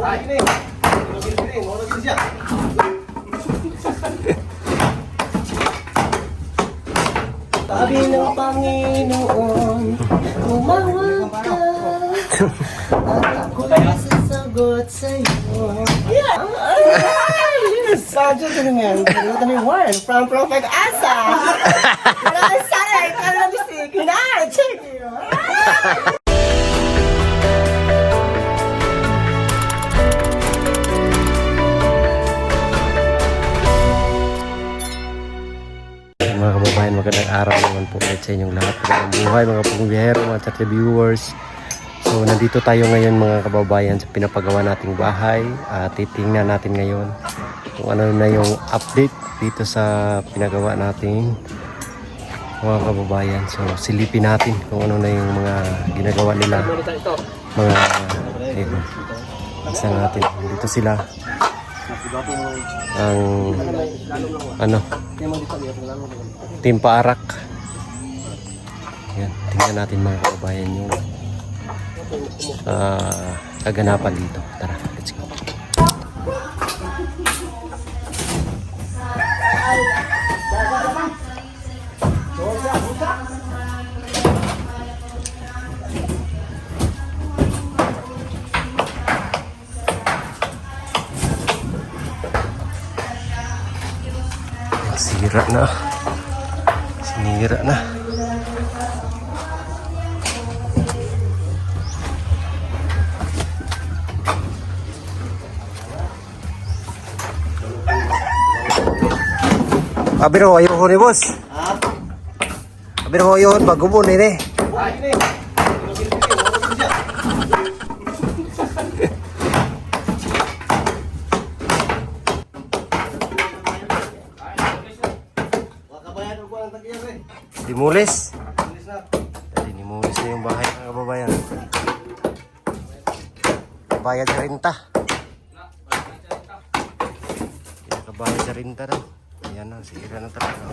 Sabi ng Panginoon, tumawag ka at ako'y sasagot sa'yo. Yeah! Sadyo din nga. Ito ni Juan from Prophet Asa. Maraming sana. Ikaw na bisig. Kunay! Check you! Mga kababayan, magandang araw naman po sa inyong lahat. Magandang buhay mga pong-biyahero, mga chat viewers. So nandito tayo ngayon mga kababayan sa pinapagawa nating bahay. Titingnan natin ngayon kung ano na yung update dito sa pinagawa natin mga kababayan. So silipin natin kung ano na yung mga ginagawa nila. Mga isa natin. Dito sila ang Team Paarak. Yan, tingnan natin mga kababayan yung kaganapan dito. Tara, let's go. Sinira na. Abiro ayuhon ni boss. Abiro ayuhon bagubon ini. Dimulis. Dimulis na yung bahay ng kababayan. Bayad sa renta. Kabayad sa renta daw. Ayan na, sira na talaga.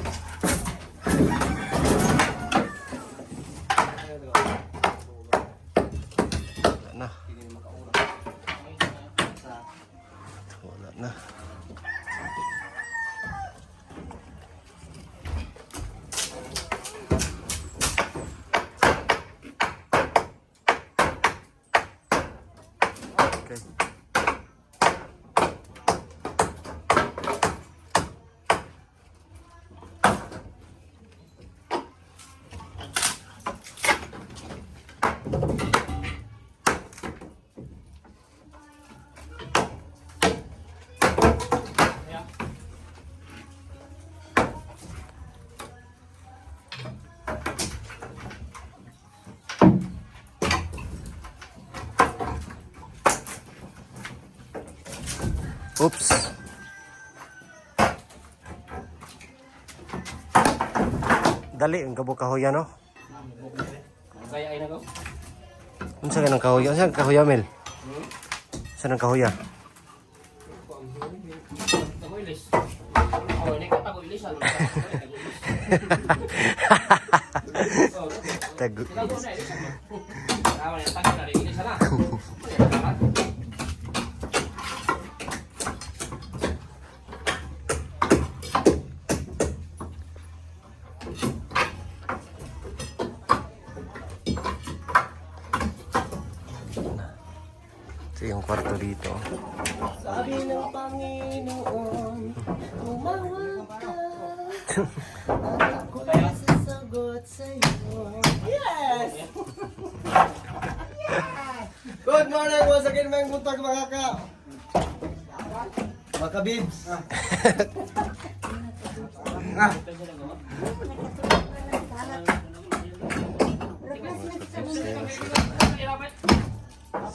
Wala na. Oops. Dali ang kabuk kahoy no. Kaya ay nagaw. Unsa ganang kahoy? Unsa ang kahoy Mel? Saan ang kahoy? Tagoylis. Oh, ini kata tagoylis al. Tago. Tawa ni tago na rin sana. Ito yung kwarto dito. Sabi ng Panginoon, tumawag ka at ako'y sasagot sa'yo. Yes! Good morning once again, mga buntag mga kabibs.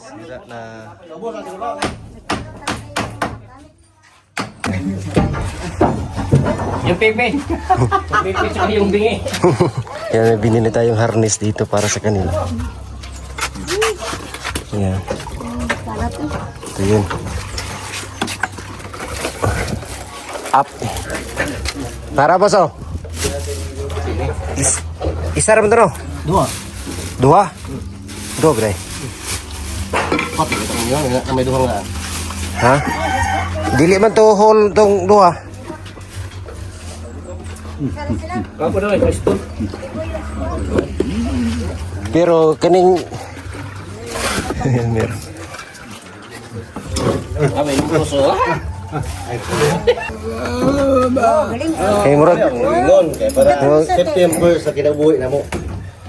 Sira na. Yung pepe. Yung pepe sa yung bingi. Yan, may binili tayong harness dito para sa kanila. Yan. Ito yun. Up. Para ba so? Isa naman ito no? Dua? Dua, bre. Pati ito yun. May duhang nga. Ha? Dili man to hole tong duha. Kapo na may question. Pero kaning meron. Kami yung puso. Kay murag Ingon, kaya para September sa kinabuhi na mo.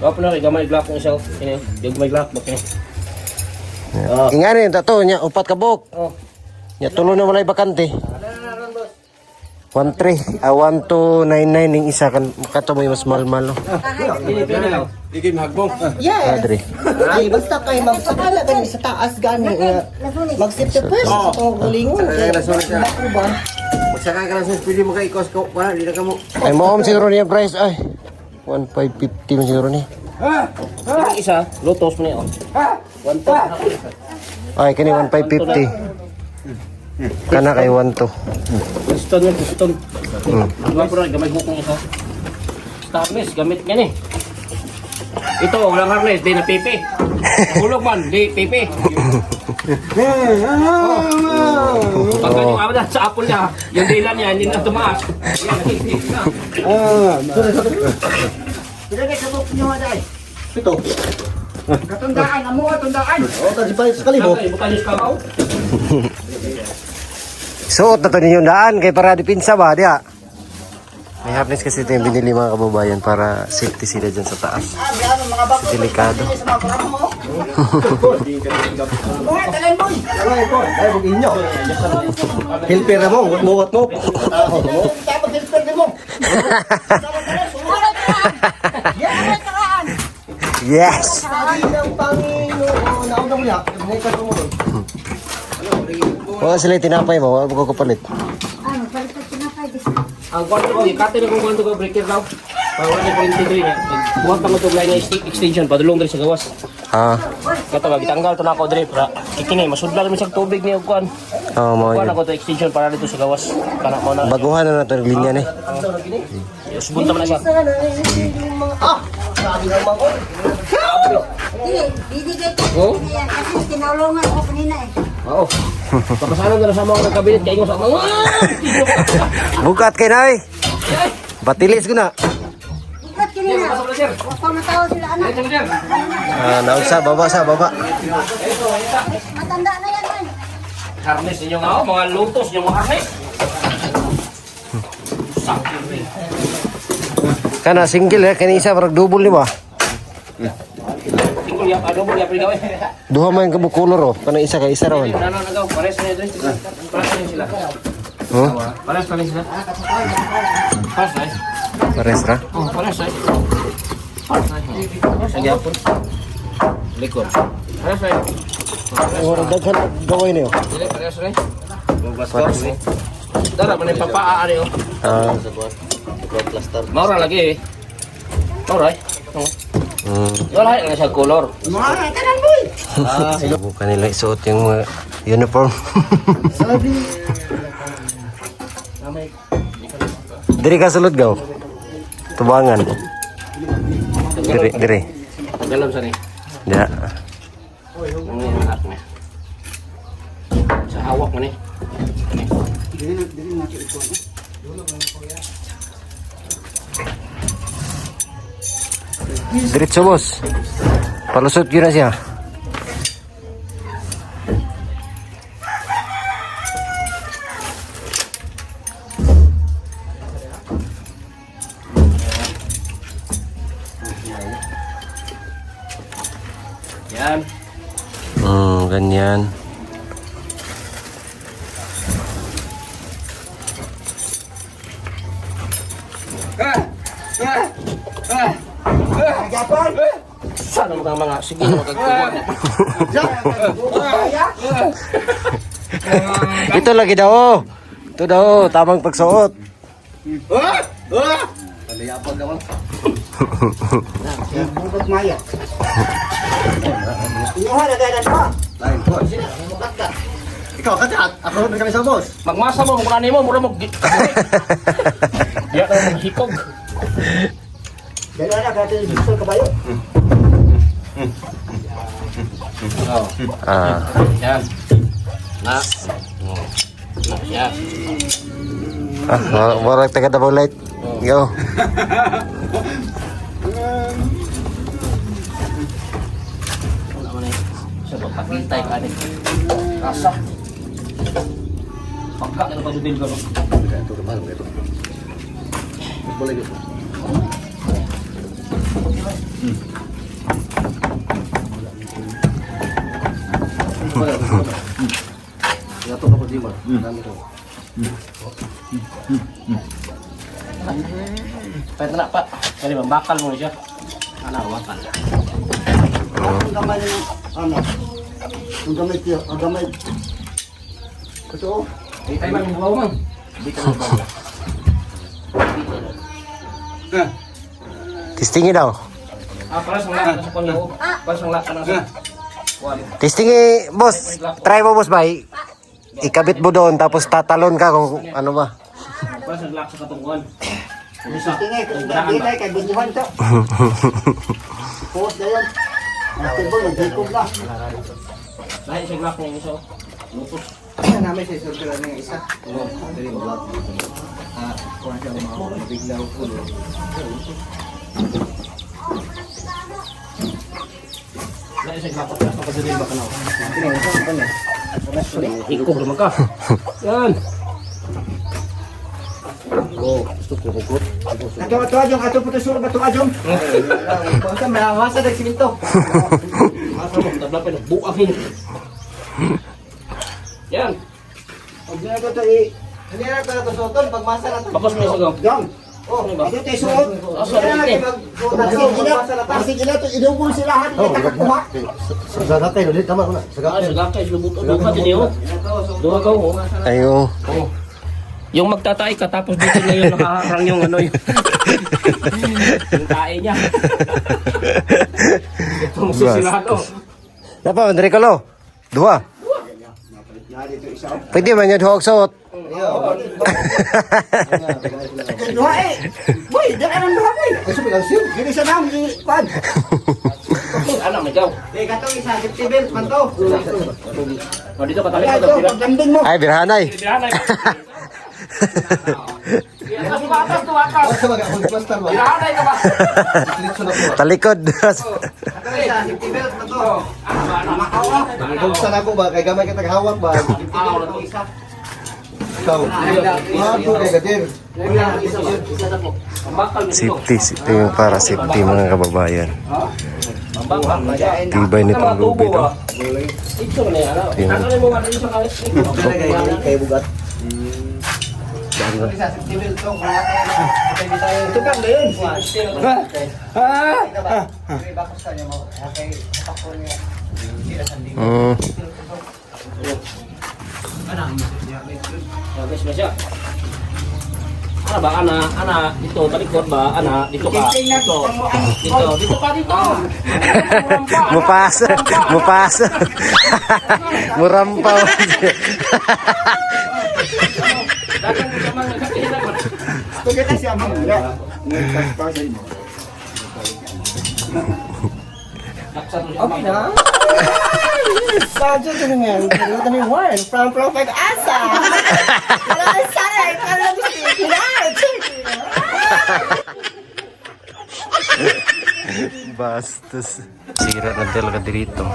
Kapo na gamay block ng isa. Ini, yung may block bakit. ingani tato nya upat ka buk. Oh. Nya tulo na walay bakante. 13 1299 ning isa kan kato mo mas malmal no. Ini pwede lang. Yes. Adri. Ay, basta kayo magsakala gani sa taas gani. Mag-September sa itong gulingon. Ako ba? Magsaka ka lang sa pili mo kay ikos ko. Wala, di na ka mo. Ay mo siguro niya price ay 1550 man siguro ni. Yung isa, lotos mo niya. 1 Ay kani 1550. Kana kay 12. Piston yung piston. Kapo na gamay hukong isa. Stainless, gamit yan eh. Ito, walang harness, di na pipi. Hulog man, di pipi. Pag ganyan nga sa apple niya, yung dila niya, hindi na tumaas. Yan, nakikita na. Pila ka mo pinyo aday. Ito. Katundaan, amo katundaan. O, tadi pa sa kalibo. Ay, bukan yung kabaw. Suot na to ninyo daan kay para dipinsa ba dia. May harness kasi ito yung binili mga kababayan para safety sila dyan sa taas. Mga bako. Delikado. Sa mga parang mo. Mga talan mo. Ay, bugin nyo. Hilper na mo, muwat mo. Tapos helper din mo. Yes! Sabi ng Panginoon. Nauna mo niya. Naikad mo doon. Wala sila yung tinapay mo, wala ko kapalit. Ang kwarto ko, ikate na kung kwarto ko, breaker daw. Para wala niya 23 niya. Buhat na mo ito line na extension, padulong rin sa gawas. Ah, Kato, itanggal ito na ako, Dre. Para kikini, masudla naman siyang tubig niya, kuhan. mo Kuhan yun. ako ito extension para dito sa gawas. Kanak mo na. Baguhan na ito yung linya ni. Subunta mo na siya. Sana yung mga... Ah! Sabi ng mga... Bibigay ko Oh? yan kasi tinulungan ko kanina eh. Oo. Papasanan na sa mga kabinet, kayo sa mga... Bukat kay na eh. Batilis ko na. Bukat kanina. Huwag pa matawa sila anak. Ah, naunsa, baba sa baba. Matanda na yan man. Harness ninyo nga, mga lutos ninyo mga harness. Sakit rin. Kana single eh, kani isa parang double ni ba? Tingkol yap, ano mo yap rin gawin. Duha man ka color oh, kana isa ka isa rawan. Ano nagaw, pares na yun. Pares na yun sila. Oh, Pares pa rin sila. Pares na yun. pares ra. Oh, pares na yun. Sa gyapon. Likod. Pares na yun. Ora daghan gaway niyo. Dili, pares na yun. Pares na yun. Dara, manay papaaan yun. Ah, Maura lagi eh. Maura eh. Wala na siya color. Mga talan mo. subukan nila isuot yung mga uniform. Diri ka sulod gaw. Tubangan. Diri. Dalam sana. Ya. Ano yung anak niya? Sa hawak mo ni. Diretso boss. Palusot yun na siya. Yan. Ganyan. Sana mga sige magagkuha. Ito lagi daw. Oh. Ito daw, tamang pagsuot. Bukot maya. Inuha na gaya na. Ikaw, kacat. Ako rin kami sa boss. Magmasa mo, mura mo, mura mo. Yan ang hipog. Dala na gaya na gusto kabayo. Oh, Ah, yan. Na, Yeah. Warag taga Davao Light. Yo. Wala mo na yun. Siya pagpakintay ka rin. Rasa. Pagka, ano pa subil ka no? Pwede na pa. Kaya ba, bakal mo siya. Ano, bakal. Ang gamay ng ano? Ang gamay tiyo, ang gamay. Ito. Ay, tayo man, buwaw man. Dito na ba? Testingi daw. Para sa lahat sa konyo. Para sa lahat ng sa. Testingi, boss. Try mo, boss, ba? Ikabit mo doon, tapos tatalon ka kung ano ba. Para sa lahat sa katungkuhan. Tingay, kay kay bunuhan to. Post na yan. Ate mo, nagdikog na. Dahil sa lahat ng isa. Lupos. Namin sa isultura ng isa. Dali mo vlog. Kung siya mga biglaw pulo. Dahil sa lahat ng kapatid ba ka na? Ikog naman ka. Yan. Oh, gusto ko hugot. Ato ajong, ato puto sulog ato ajong. Kung siya mahasa ng siminto. Masa mo, tabla pa na buangin. Yan. Ang ginagawa to i Hindi na ito natusutol. Pag masa na ito. Bakos mo sa gaw. Jong. Oh, ano ba? Ito tayo suot. Asa Kaya rin lagi eh. Kasi gila to idugol sila ha dito takakuha. Sagakay, ulit tama ko na. Ah, sagakay, lubuto. Duha din yun. Duha ka mo. Ayo. Yung magtatay ka tapos dito na yun nakaharang yung ano yun. Yung tae niya. Itong susilado. Napa, Andre Kalo? Dua. Pwede man yan huwag suot. Duha eh. Boy, di ka nang duha boy. Ay sabi lang siyo. Gini sa nang i pan. Ano, may gaw. Eh, katong isa, 50 belt man to. O, dito ka tayo. Ay to, pagdambing mo. Ay, birhanay. Birahanay. Atas mo, atas to, atas. Birahanay ka ba? Talikod. Katong isa, 50 belt man to. Buksan ako ba? Kay gamay ka taghawak ba? Katong isa. Ikaw. Mato kay gadir. Isa na po. Ang bakal mo dito. Safety. Ito yung para safety mga kababayan. Ang bakal. Tibay nitong lubid. Oh. Ito na yan. Ano mo nga dito sa kalis? Kay bugat. Katong isa, 50 belt to. Kung tayo. Ito kang gayon. Okay, bakos ka niya mo. Okay, pakon niya. Guys, siya. Ana ba ana dito talikod ba ana dito ka dito ka dito Mupasa. Mupasa. Murampaw. dagang mo sama ng kakilala ko Ito kita siya mo. Nagpapasay mo. Okay na. Sadyo din nga. Ito ni Warren from Prophet Asa. Maraming sana. Ikaw Bastos. Sira na talaga dito.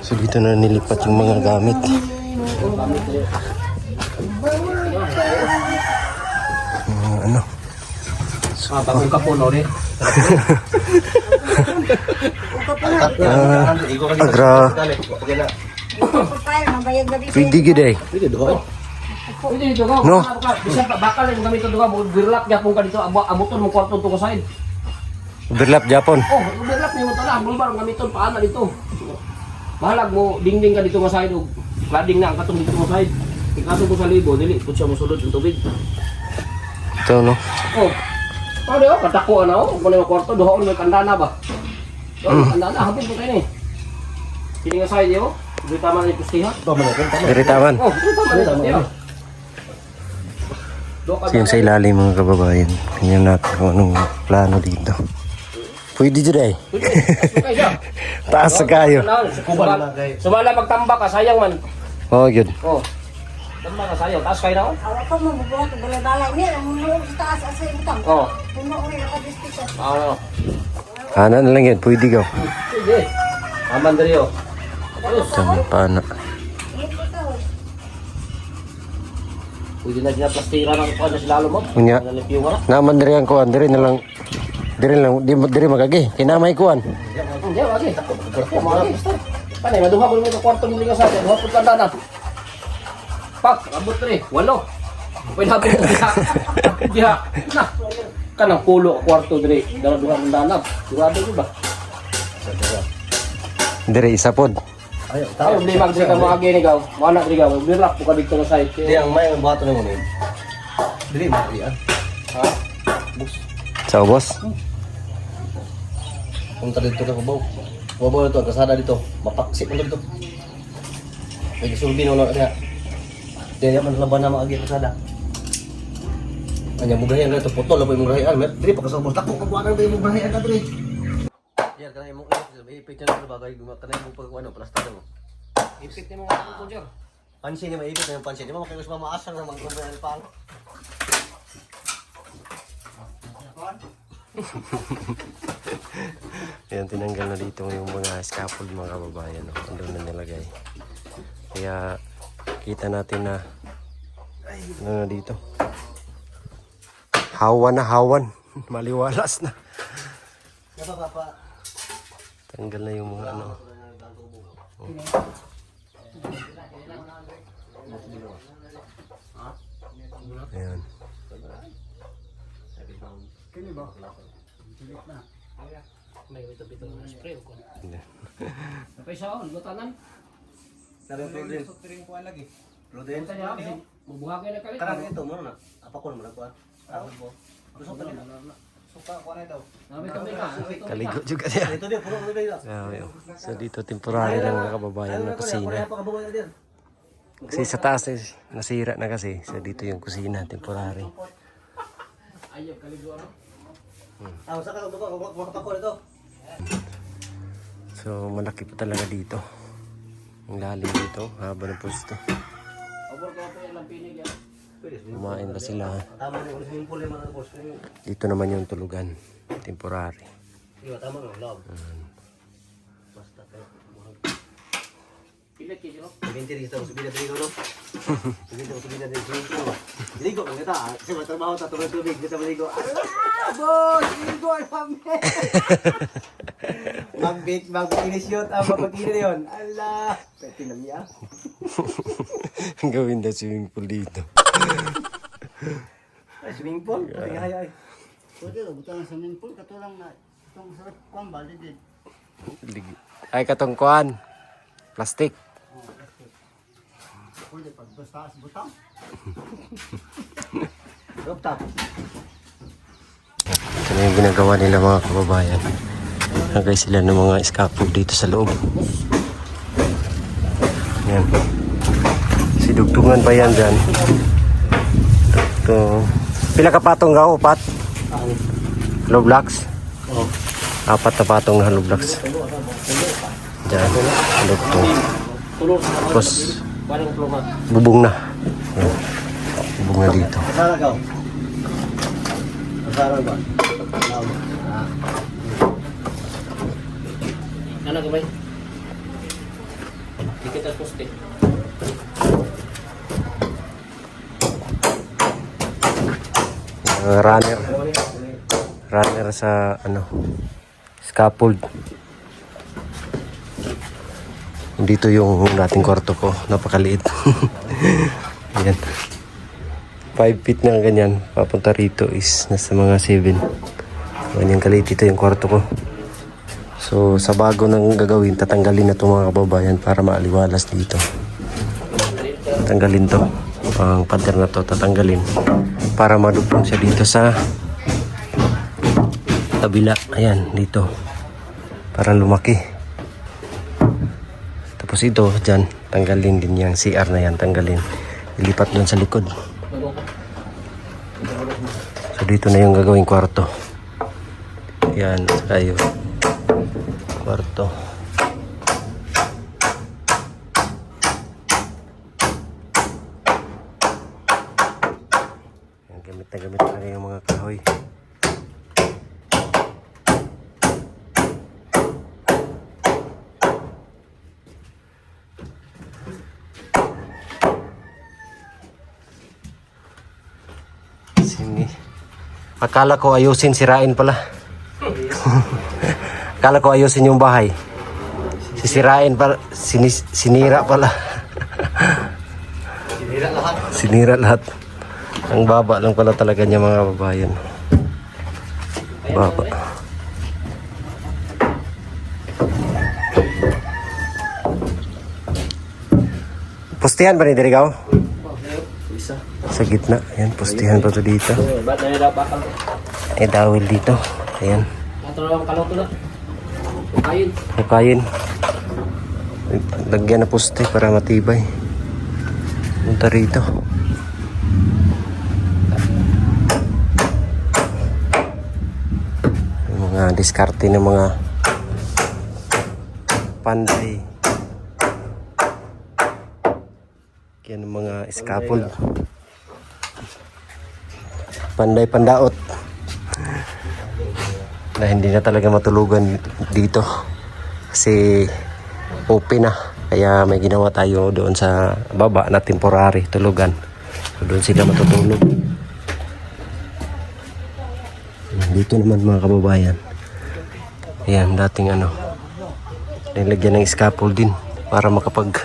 So dito na nilipat yung mga gamit. Ano? bagong kapuno rin Agra. Tayo, mabayag na dito. Pwede gid eh. pwede dito ka No. bisan pa bakal yung gamit ito ka birlap yapon ka dito abuton mo kwarto to ko side Overlap Japon. oh birlap ni mo to lang bulbar gamit to paana dito bahalag mo dingding ka dito nga side og lading na ang katong dito mo side ikaso mo sa libo dili pud siya mo sulod ng tubig Ito no. oh paano yun katako na oh kung yung kwarto doon may kandana ba kandana hapon po kayo ni sini nga side yo dito man ni pustiha Diri taman. oh dito man ni pustiha Yan sa ilalim mga kababayan. Tingnan natin kung anong plano dito. Pwede dyan eh. Taas sa kayo. Sumala magtambak ka, sayang man. Oh, yun. Oh. Ano ba kasayo? Taas kayo na ako? Awak ko mabubuhat ng balay-balay. Niya, ang mga sa taas asa yung utang. Oo. Puno ko yung nakadistisa. Ano? Ana na lang yan, pwede ka. Sige. Aman dali oh. Ayos. Pana. Pwede na ginaplastika ng kuha na si Lalo mo. Unya. Nalipyo ka na. Naman diri ang kuan, diri na lang. Diri lang, diri magagi. Kinamay kuan. Hindi, lagi. Mga pista. Panay, maduha mo naman ang kwarto mo nga sa atin. Duha po tanda na. Pak, abot rin. 8. Pwede natin ito diha. Diha. Na. Kanang pulo kwarto diri. Dala-duha mong danab. Sigurado ko ba? Diri isa pod. Ayo, Tayo, hindi mag-diri ka mga gini gaw. Mga anak diri gaw. Birlak po ka dito sa site. Di ang may bato na mo ni. Dili mo yan. Ha? Sa boss. Punta dito ka babaw. Babaw dito, kasada dito. Mapaksik mo dito. May sulbi na ulo niya. Kaya man laban na maagi kasada. Kanya mugahian na ito, putol na po yung mugahian. Dili pa kasabos. Tako kabuanan ba yung mugahian na dili? Yan, kanay mo. Ipit na ito bagay. Kanay mo pag ano, plastada mo. Ipit ni mga ako dyan. Pansin niya maipit na yung pansin. Di ba makikos mamaasang na magkumpay ang pang? Ayan, tinanggal na dito yung mga scaffold mga kababayan. No? Andun na nilagay. Kaya kita natin na ano na dito. Hawan na hawan. Maliwalas na. Tanggal na yung mga ano. Ayan. May bito-bito na spray ko. Kapay siya, lutanan. Sabi yung problem. Protein. Sa niya, mabuhagay na kalit. Karang ito, mo na. Apa ko naman ako. Tawag mo. Gusto ka nila. Suka ko na ito. Nabi ka. Kaligo juga niya. Ito din, puro mo na. So dito temporary lang mga kababayan na kusina. Kasi sa taas eh, nasira na kasi. So dito yung kusina, temporary. Ayaw, kaligo ano? Sa ka makapako nito. So malaki pa talaga dito. Ang lalim dito, haba ng pwesto. Abor ka po yung lampinig yan. Kumain pa sila. Tama na yung swimming pool yung mga boss. Dito naman yung tulugan, temporary. Tama na, love. Basta kayo. Pilit kayo, no? Ibinti rin sa subida dito, no? Ibinti ko subida dito. Ligo kang kita. Kasi matrabaho sa tubig. Kita maligo. Boss! Ligo ang pamit! Mag-finish yun. Mag-pagkina yun. Allah! Pwede na niya. Gawin na swimming pool dito. Ay, swimming pool? Ay. Pwede lang, butang sa swimming pool, katulang na itong sarap kong bali din. Ay katungkuan. Plastic. Pwede pag basta sa butang. Rooftop. Ito na yung ginagawa nila mga kababayan. Nagay sila ng mga scaffold dito sa loob. Yan. Sidugtungan pa yan dyan. Ito. Pila ka patong ka, upat? Hollow blocks? Oo. 4 na patong na hollow blocks. Dyan. Dugtong. Tapos Walang pluma. bubong na. Yan. Bubong na dito. Kasara ka. Kasara ba? Ano gamay? Dikit at poste. Runner sa ano scaffold. Dito yung dating kwarto ko, napakaliit. Ayan. 5 feet na ganyan, papunta rito is nasa mga 7. Ganyan kaliit ito yung kwarto ko. So sa bago nang gagawin, tatanggalin na itong mga kababayan para maaliwalas dito. Tatanggalin to, ang pader na to tatanggalin para madugtong siya dito sa kabila. Ayan, dito parang lumaki. Tapos ito, dyan, tanggalin din yung CR na yan, tanggalin. Ilipat doon sa likod. So dito na yung gagawing kwarto. Yan, tayo. Kwarto. gamit na gamit talaga yung mga kahoy. Sige. Akala ko ayusin, sirain pala. Akala ko ayusin yung bahay. Sisirain pala, sinira pala. Sinira lahat. Ang baba lang pala talaga niya mga babayan. Baba. Pustihan ba ni Dirigaw? Sa gitna. Ayan, pustihan pa to dito. Ba't na nila bakal? Eh, dawil dito. Ayan. Natulong kalaw to na. Kain. Hukayin. Lagyan na poste para matibay. Punta rito. Yung mga diskarte ng mga panday. Yan ang mga scaffold. Panday pandaot. Na hindi na talaga matulugan dito. Kasi open na. Kaya may ginawa tayo doon sa baba na temporary tulugan. So doon sila matutulog. Dito naman mga kababayan. Ayan, dating nilagyan ng scaffolding para makapag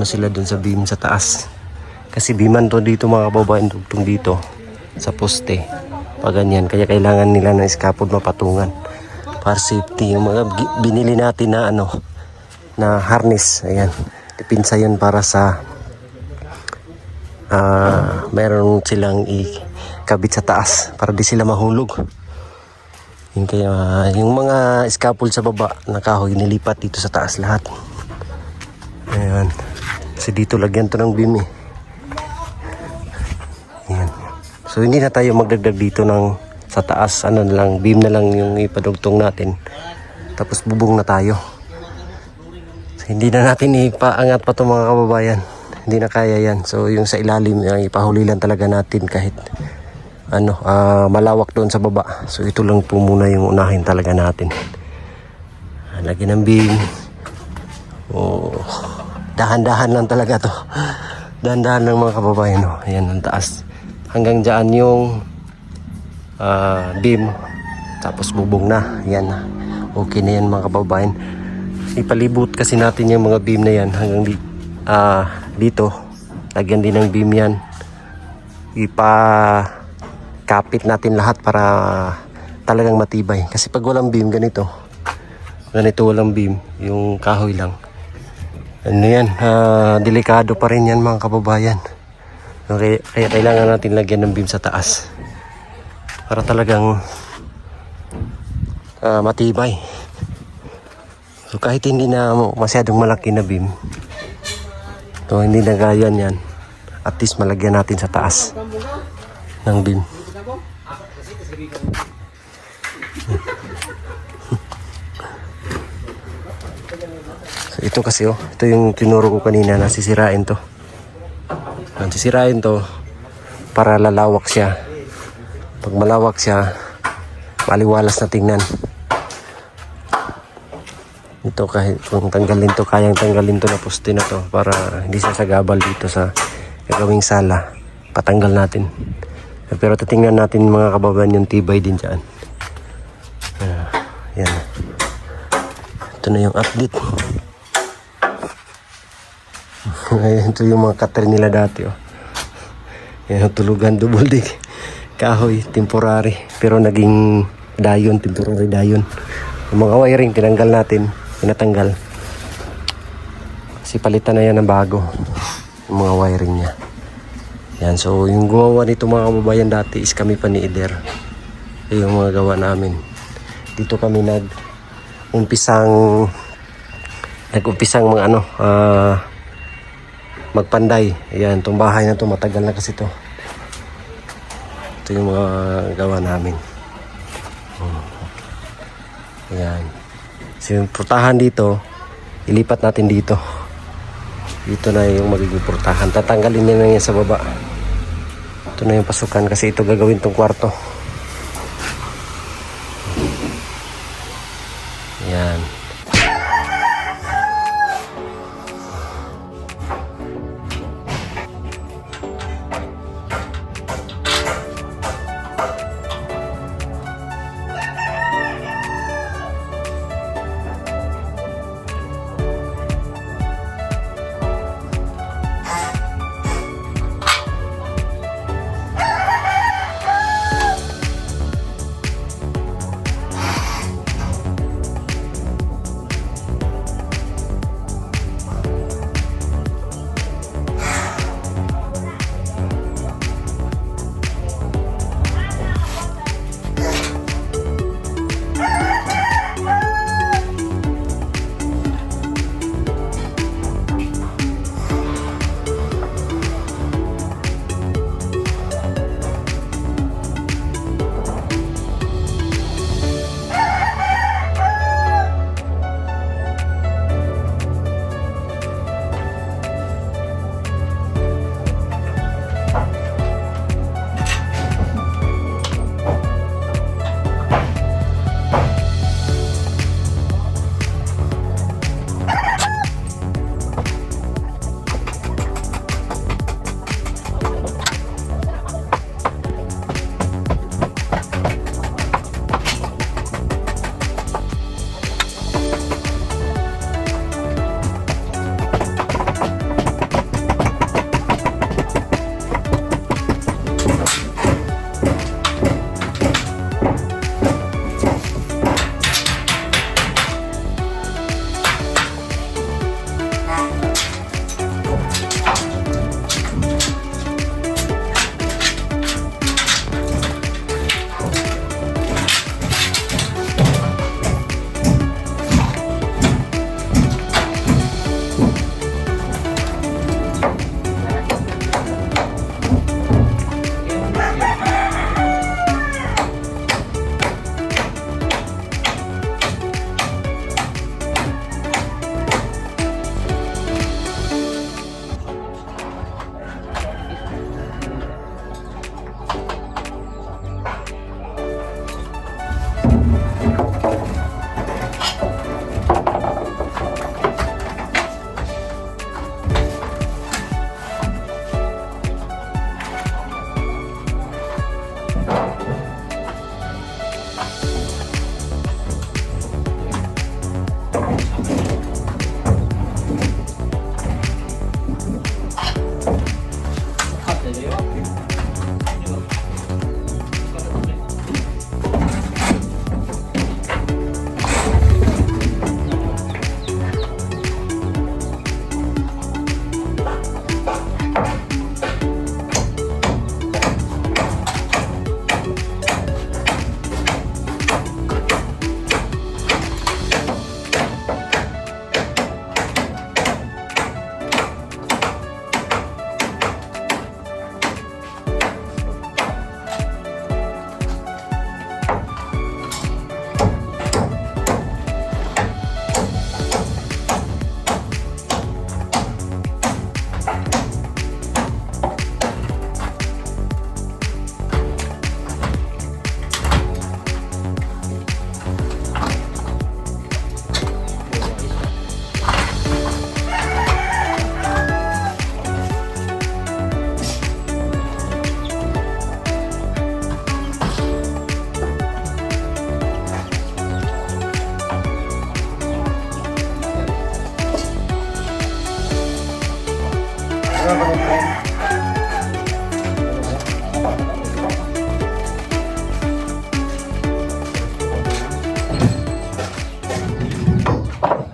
sila doon sa beam sa taas. Kasi beaman to dito mga kababayan, tugtong dito sa poste. Pag ganyan, kaya kailangan nila ng scaffold mapatungan para safety. Yung mga binili natin na na harness, ayan, dipinsa yun para sa meron silang ikabit sa taas para di sila mahulog. Yung kaya yung mga scaffold sa baba na kahoy nilipat dito sa taas lahat. Ayan, kasi dito lagyan to ng beam ayan. So hindi na tayo magdagdag dito ng sa taas, beam na lang yung ipadugtong natin, tapos bubong na tayo. Hindi na natin ipaangat pa itong mga kababayan. Hindi na kaya yan. So yung sa ilalim, ipahuli lang talaga natin kahit malawak doon sa baba. So ito lang po muna yung unahin talaga natin. Lagyan ng beam. Dahan-dahan lang talaga to. Dahan-dahan lang mga kababayan. Ayan ang taas. Hanggang dyan yung beam. Tapos bubong na. Yan. Okay na yan mga kababayan. Ipalibot kasi natin yung mga beam na yan hanggang dito. Lagyan din ng beam yan. Ipakapit natin lahat para talagang matibay. Kasi pag walang beam, ganito walang beam, yung kahoy lang. Delikado pa rin yan mga kababayan. Kaya kailangan natin lagyan ng beam sa taas para talagang matibay. So kahit hindi na masyadong malaki na beam, so hindi na gaya yan, at least malagyan natin sa taas ng beam. So ito kasi ito yung tinuro ko kanina na sisirain to. Sisirain to para lalawak siya. Pag malawak siya, maliwalas na tingnan. Ito kahit kung tanggalin to, kayang tanggalin to na poste na to para hindi siya sagabal dito sa gagawing sala. Patanggal natin. Pero titingnan natin mga kababayan yung tibay din dyan. Yan. Ito na yung update. Ito yung mga cutter nila dati. Yan, tulugan, double deck. Kahoy, temporary. Pero naging dayon, temporary dayon. Yung mga wiring, tinanggal natin. Pinatanggal. Kasi palitan na yan ng bago. Yung mga wiring niya. Yan, so yung gumawa nito mga kababayan dati is kami pa ni Eder. Yung mga gawa namin. Dito kami nag-umpisang magpanday. Ayan, itong bahay na to matagal na kasi to. Ito yung mga gawa namin. Ayan. So yung purtahan dito, ilipat natin dito. Dito na yung magiging purtahan. Tatanggalin niya na yan sa baba. Ito na yung pasukan kasi ito gagawin tong kwarto. Yan.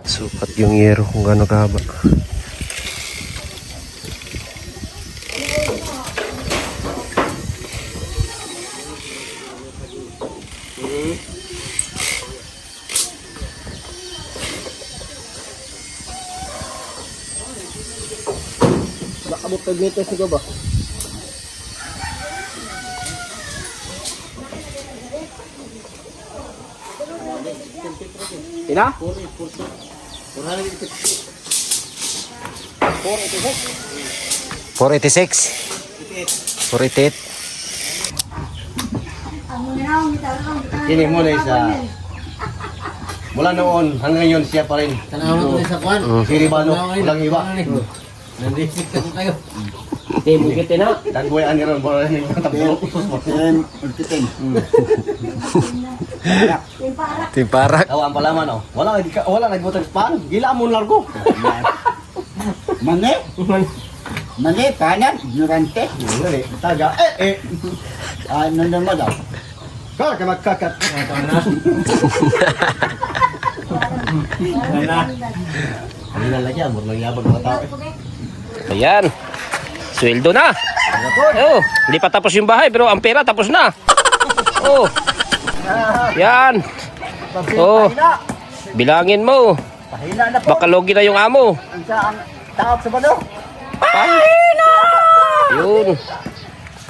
Sukat yung yero kung gaano kahaba. Abot 5 meters ito ba? Ina? 486. 488. Kini mo na isa. Mula noon hanggang ngayon siya pa rin. Tanawan ko sa kwan. Si Ribano, walang iba. Nandisik na ko kayo. Hindi mo kita na. Dagboy ani ron mo rin yung tablo. Timparak. Awan pa laman oh. Wala nagbutan pan. Gila mo largo. Mani? Mani, kanan, ignorante. Dali, taga. Ano naman daw? Ka magkakat. Ano na lagi amor nagyabag mga tao. Ayan. Sweldo na. Oh, hindi pa tapos yung bahay pero ang pera tapos na. Oh. Yan. Oh. Bilangin mo. Pahina na po. Baka logi na yung amo. Ang taop sa balo. Pahina! Yun.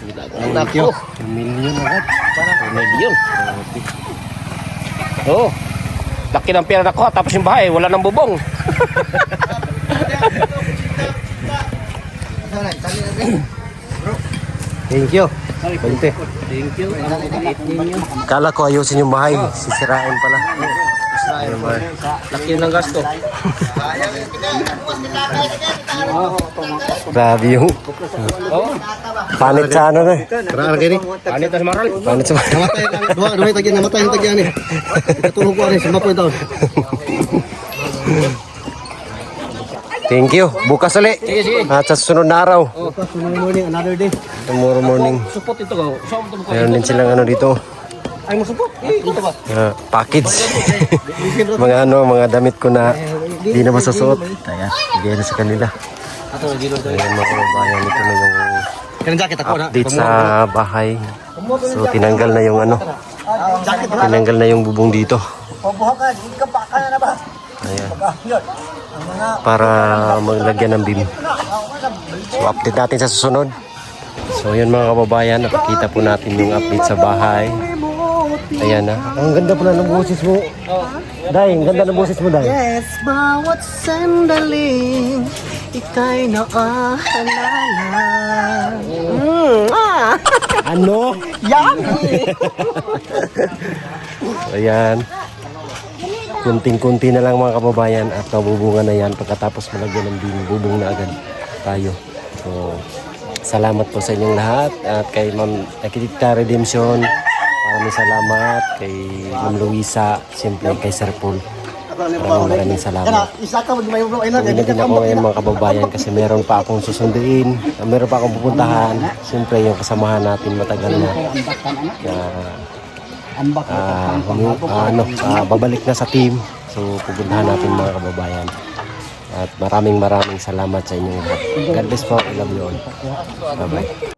Thank you. Million agad. Milyon. Oh. Laki ng pera nakuha tapos yung bahay wala nang bubong. Thank you. Kunti. Kala ko ayusin yung bahay. Sisirain pala. Laki ng gasto. Grabe yung Oh. panit sa ano na. Karaan kini. Anit na maral. Panit sa Namatay duha tagyan namatay yung tagyan ni. Katulog ko ani sa mapoy taon. Thank you. Bukas ulit. Sige, sige. At sa susunod na araw. Tomorrow morning another day. Tomorrow morning. Support ito ko. Saan mo ito Meron din silang ano dito. Ay mo support. Ito ba? Package. mga damit ko na di na masusuot. Ayan, bigay na sa kanila. Ato gilo to. Ayan mga kababayan, ito na yung Kanang jacket ako na. update sa bahay. So tinanggal na yung ano, tinanggal na yung bubong dito. Pabuha ka, hindi ka baka na ba? Ayan, Yun. Ang mga para maglagyan ng beam. So update natin sa susunod. So yun mga kababayan, nakikita po natin yung update sa bahay. Ayan na. Ang ganda pala ng boses mo. Day, ang ganda ng boses mo, Day. Yes, bawat sandaling ika'y naaalala. Ano? Yummy! Ayan. Kunting-kunti na lang mga kababayan at mabubunga na yan. Pagkatapos malagyan ng beam, bubong na agad tayo. So, salamat po sa inyong lahat at kay Ma'am Nakitita Redemption. Maraming salamat kay Ma'am Luisa, siyempre kay Sir Paul. Maraming salamat. isa ka, may ulo ay Uwi na din ako ngayon mga kababayan kasi meron pa akong susunduin, meron pa akong pupuntahan. Siyempre yung kasamahan natin matagal na babalik na sa team. So pupuntahan natin mga kababayan. At maraming salamat sa inyong lahat. God bless po. I love you all. Bye bye.